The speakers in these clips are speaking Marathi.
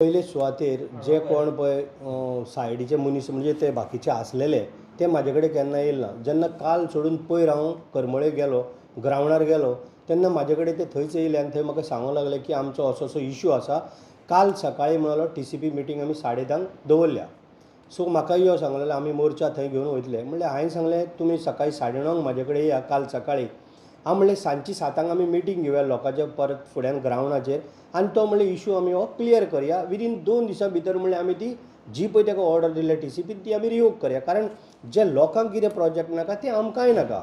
पयले सुवातेर जे कोण पळय सायडीचे मनीस म्हणजे ते बाकीचे आसलेले ते म्हाजे कडेन केन्ना येयले ना. जेन्ना काल सोडून पयर हांव करमळे गेलो, ग्रावंडार गेलो, तेन्ना म्हाजे कडेन ते थंयच येयले आनी थंय म्हाका सांगूंक लागले की आमचो असो असो इशू आसा. काल सकाळीं म्हणलो TCP मिटींग आमी 10:30 दवरल्या. सो म्हाका यो सांगलें लागलें आमी मोर्चा थंय घेवन वयतले. म्हणलें हांवें सांगलें तुमी सकाळीं 9:30 म्हाजे कडेन या काल सकाळीं. हांव म्हणलें सांजची 7 आमी मिटींग घेवया लोकांच्या परत फुड्यान ग्रावंडाचेर आनी तो म्हणलें इशू आमी हो क्लियर करया. विदीन 2 दिसां भितर म्हणलें आमी ती जी पळय ताका ऑर्डर दिल्या TCP ती आमी रिवोक करया. कारण जे लोकांक कितें प्रोजेक्ट नाका ते आमकांय नाका.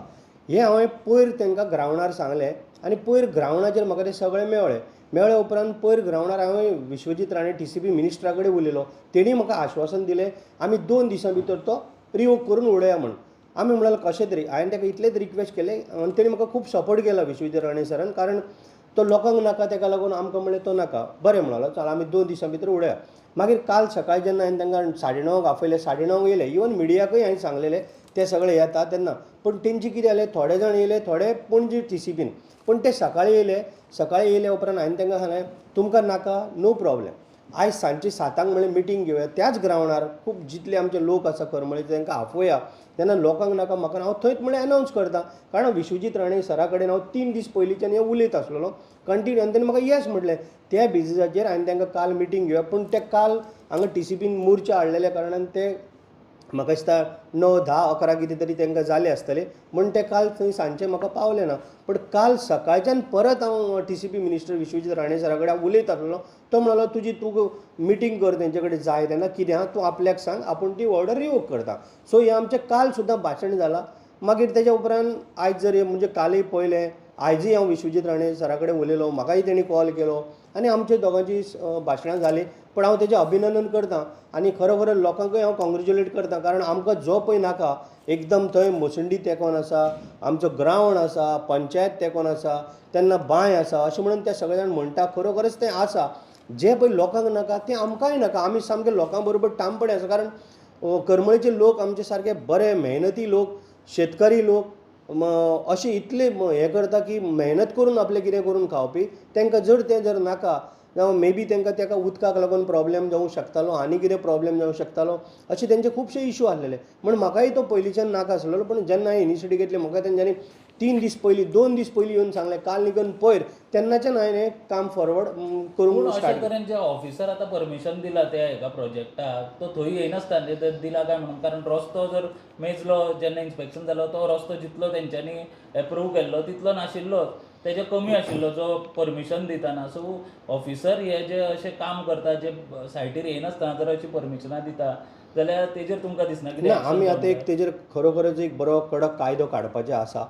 हें हांवें पयर तांकां ग्रावंडार सांगलें आनी पयर ग्रावंडाचेर म्हाका ते सगळे मेळ्ळे उपरांत पयर ग्रावंडार हांवें विश्वजीत राणे TCP मिनिस्टरा कडेन उलयलो. तेणी म्हाका आश्वासन दिलें आमी 2 दिसां भितर तो रिवोक करून उडोवया म्हूण. आमी म्हणलें कशें तरी हांवें ताका इतलेंच रिक्वेस्ट केलें आनी तेणी म्हाका खूब सपोर्ट केला विश्वजीत राणे सरान. कारण तो लोकांक नाका ताका लागून आमकां म्हणलें तो नाका. बरें म्हणलो चल आमी 2 दिसां भितर उडोवया. मागीर काल सकाळीं जेन्ना हांवें तांकां 9:30 आपयले 9:30 येयले. इवन मिडियाकूय हांवें सांगलेलें ते सगळे येता तेन्ना. पूण तेंची कितें जालें थोडे जाण येयले थोडे पणजी TCPन. पूण ते सकाळीं येयले उपरांत हांवें तांकां सांगलें तुमकां नाका नो प्रॉब्लेम. आयज सांजची 7 म्हणलें मिटींग घेवया त्याच ग्रावंडार खूब जितले आमचे लोक आसा करमळेचे तांकां आफोवया. तेन्ना लोकांक नाका म्हाका हांव थंयच म्हणलें अनावन्स करता. कारण विश्वजीत राणे सरा कडेन हांव 3 दीस पयलींच्यान हें उलयत आसलेलो कंटिन्यू आनी तेणी म्हाका येस म्हटलें. त्या बेजिसाचेर हांवें तांकां काल मिटींग घेवया. पूण ते काल हांगा TCPन मोर्चा हाडलेल्या कारणान ते म्हाका दिसता 9, 10, 11 कितें तरी तांकां जालें आसतलें म्हूण ते काल थंय सांजचे म्हाका पावले ना. पूण काल सकाळच्यान परत हांव TCP मिनिस्टर विश्वजीत राणे सरा कडेन उलयत आसलेलो. तो म्हणलो तूं मिटींग कर तेंचे कडेन जाय तेन्ना कितें आहा तूं आपल्याक सांग आपूण ती ऑर्डर रिवोक करता. सो हें आमचें काल सुद्दां भाशण जालां. मागीर तेज्या उपरांत आयज जर म्हणजे कालय पळयलें आयजूय हांव विश्वजीत राणे सरा कडेन उलयलो म्हाकाय तेणी कॉल केलो आनी आमचे दोगांची भाशणां जालीं. पूण हांव तेजें अभिनंदन करतां आनी खरो लोकांकूय हांव कॉंग्रेच्युलेट करतां. कारण आमकां जो पळय नाका एकदम थंय मसंडी तेंकोन आसा, आमचो ग्रावंड आसा, पंचायत तेंकोन आसा, तेन्ना बांय आसा अशें म्हणून ते सगळे जाण म्हणटा खरोखरच तें आसा. जें पळय लोकांक नाका तें आमकांय नाका. आमी सामके लोकां बरोबर ठामपणे आसा. कारण करमळेचे लोक आमचे सारके बरे मेहनती लोक, शेतकरी लोक अशे इतले हें करता की मेहनत करून आपलें कितें करून खावपी तांकां जर नाका जावं मे बी तांकां उदकाक लागून प्रॉब्लेम जावंक शकतालो आनी कितें प्रॉब्लेम जावंक शकतालो अशे तेंचे खुबशे इशू आसलेले. म्हण म्हाकाय तो पयलींच्यान नाका आसलेलो. पूण जेन्ना हांवें इनिशिएटीव घेतली म्हाका तेंच्यांनी 3 दीस पयलीं 2 दीस पयलीं येवन सांगलें काल निघून पयर तेन्नाच्यान हांवें हें काम फॉरवर्ड करूंक स्टार्ट केलें. जे ऑफिसर आतां परमिशन दिला त्या हेका प्रोजेक्टाक तो थंय येयनासता दिला काय म्हणून. कारण रस्तो जर मेजलो जेन्ना इन्स्पेक्शन जालो तो रस्तो जितलो तेंच्यांनी एप्रूव केल्लो तितलो नाशिल्लो, तेजे कमी आशिल्लो जो परमिशन दितना. सो ऑफिसर हे जे अशें काम करता जे सायटीर येयनासतना जर अशी परमिशनां दिता जाल्यार तेजेर तुमकां दिसना कितें ना आमी आतां एक तेजेर खरोखरच एक बरो कडक कायदो काडपाचें आसा.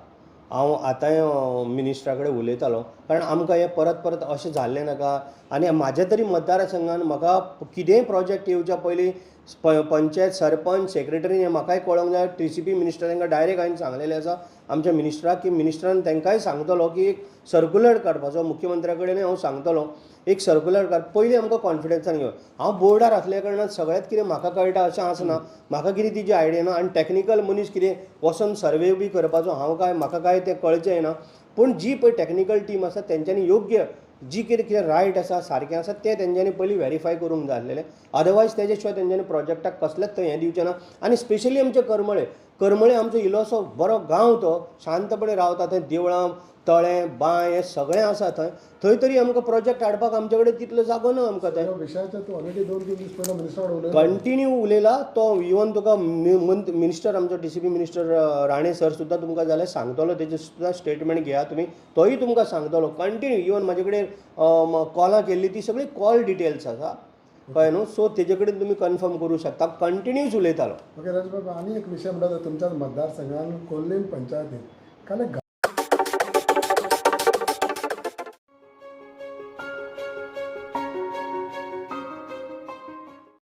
हांव आतांय मिनिस्टरा कडेन उलयतालो. कारण आमकां हें परत अशें जाल्लें नाका. आनी म्हाज्या तरी मतदारसंघान म्हाका कितेंय प्रोजेक्ट येवच्या पयलीं पंचायत सरपंच सेक्रेटरीन हें म्हाकाय कळोंक जाय. TCP मिनिस्टर तांकां डायरेक्ट हांवें सांगलेलें आसा आमच्या मिनिस्टराक की मिनिस्टरान तांकांय सांगतलो की एक सर्क्युलर काडपाचो. मुख्यमंत्र्या कडेनूय हांव सांगतलो एक सर्क्युलर काड. पयलीं आमकां कॉन्फिडन्सान घेवन हांव बोर्डार आसल्या कारणान सगळ्यात कितें म्हाका कळटा अशें आसना. म्हाका कितें तिजी आयडिया ना आनी टॅक्निकल मनीस कितें वचोन सर्वे बी करपाचो म्हाका काय तें कळचें ना. पूण जी पळय टॅक्निकल टीम आसा तेंच्यांनी योग्य जी कितें रायट आसा सारकें आसा तें तेंच्यांनी पयलीं व्हेरीफाय करूंक जाय आसलेलें. अदरवायज तेजे शिवाय तेंच्यांनी प्रोजेक्टाक कसलेंच हें दिवचें ना. आनी स्पेशली आमचे करमळे आमचो इल्लोसो बरो गांव तो शांतपणे रावता. थंय देवळां तळें बांय हें सगळें आसा थंय तरी आमकां प्रोजेक्ट हाडपाक आमचे कडेन तितलो जागो ना आमकां थंय. कंटिन्यू उलयला तो. इवन तुका मिनिस्टर आमचो TCP मिनिस्टर राणे सर सुद्दां तुमकां जाल्यार सांगतलो तेजें सुद्दां स्टेटमेंट घेया तुमी. तोय तुमकां सांगतलो कंटिन्यू. इवन म्हाजे कडेन कॉलां केल्ली ती सगळी कॉल डिटेल्स आसा कळ्ळें न्हू. सो तेजे कडेन तुमी कन्फर्म करूं शकता. कंटिन्यूच उलयतालो. ओके राजबाबा आनी एक विशय म्हणटा तुमच्या मतदारसंघान कोल्लीम पंचायतीन काल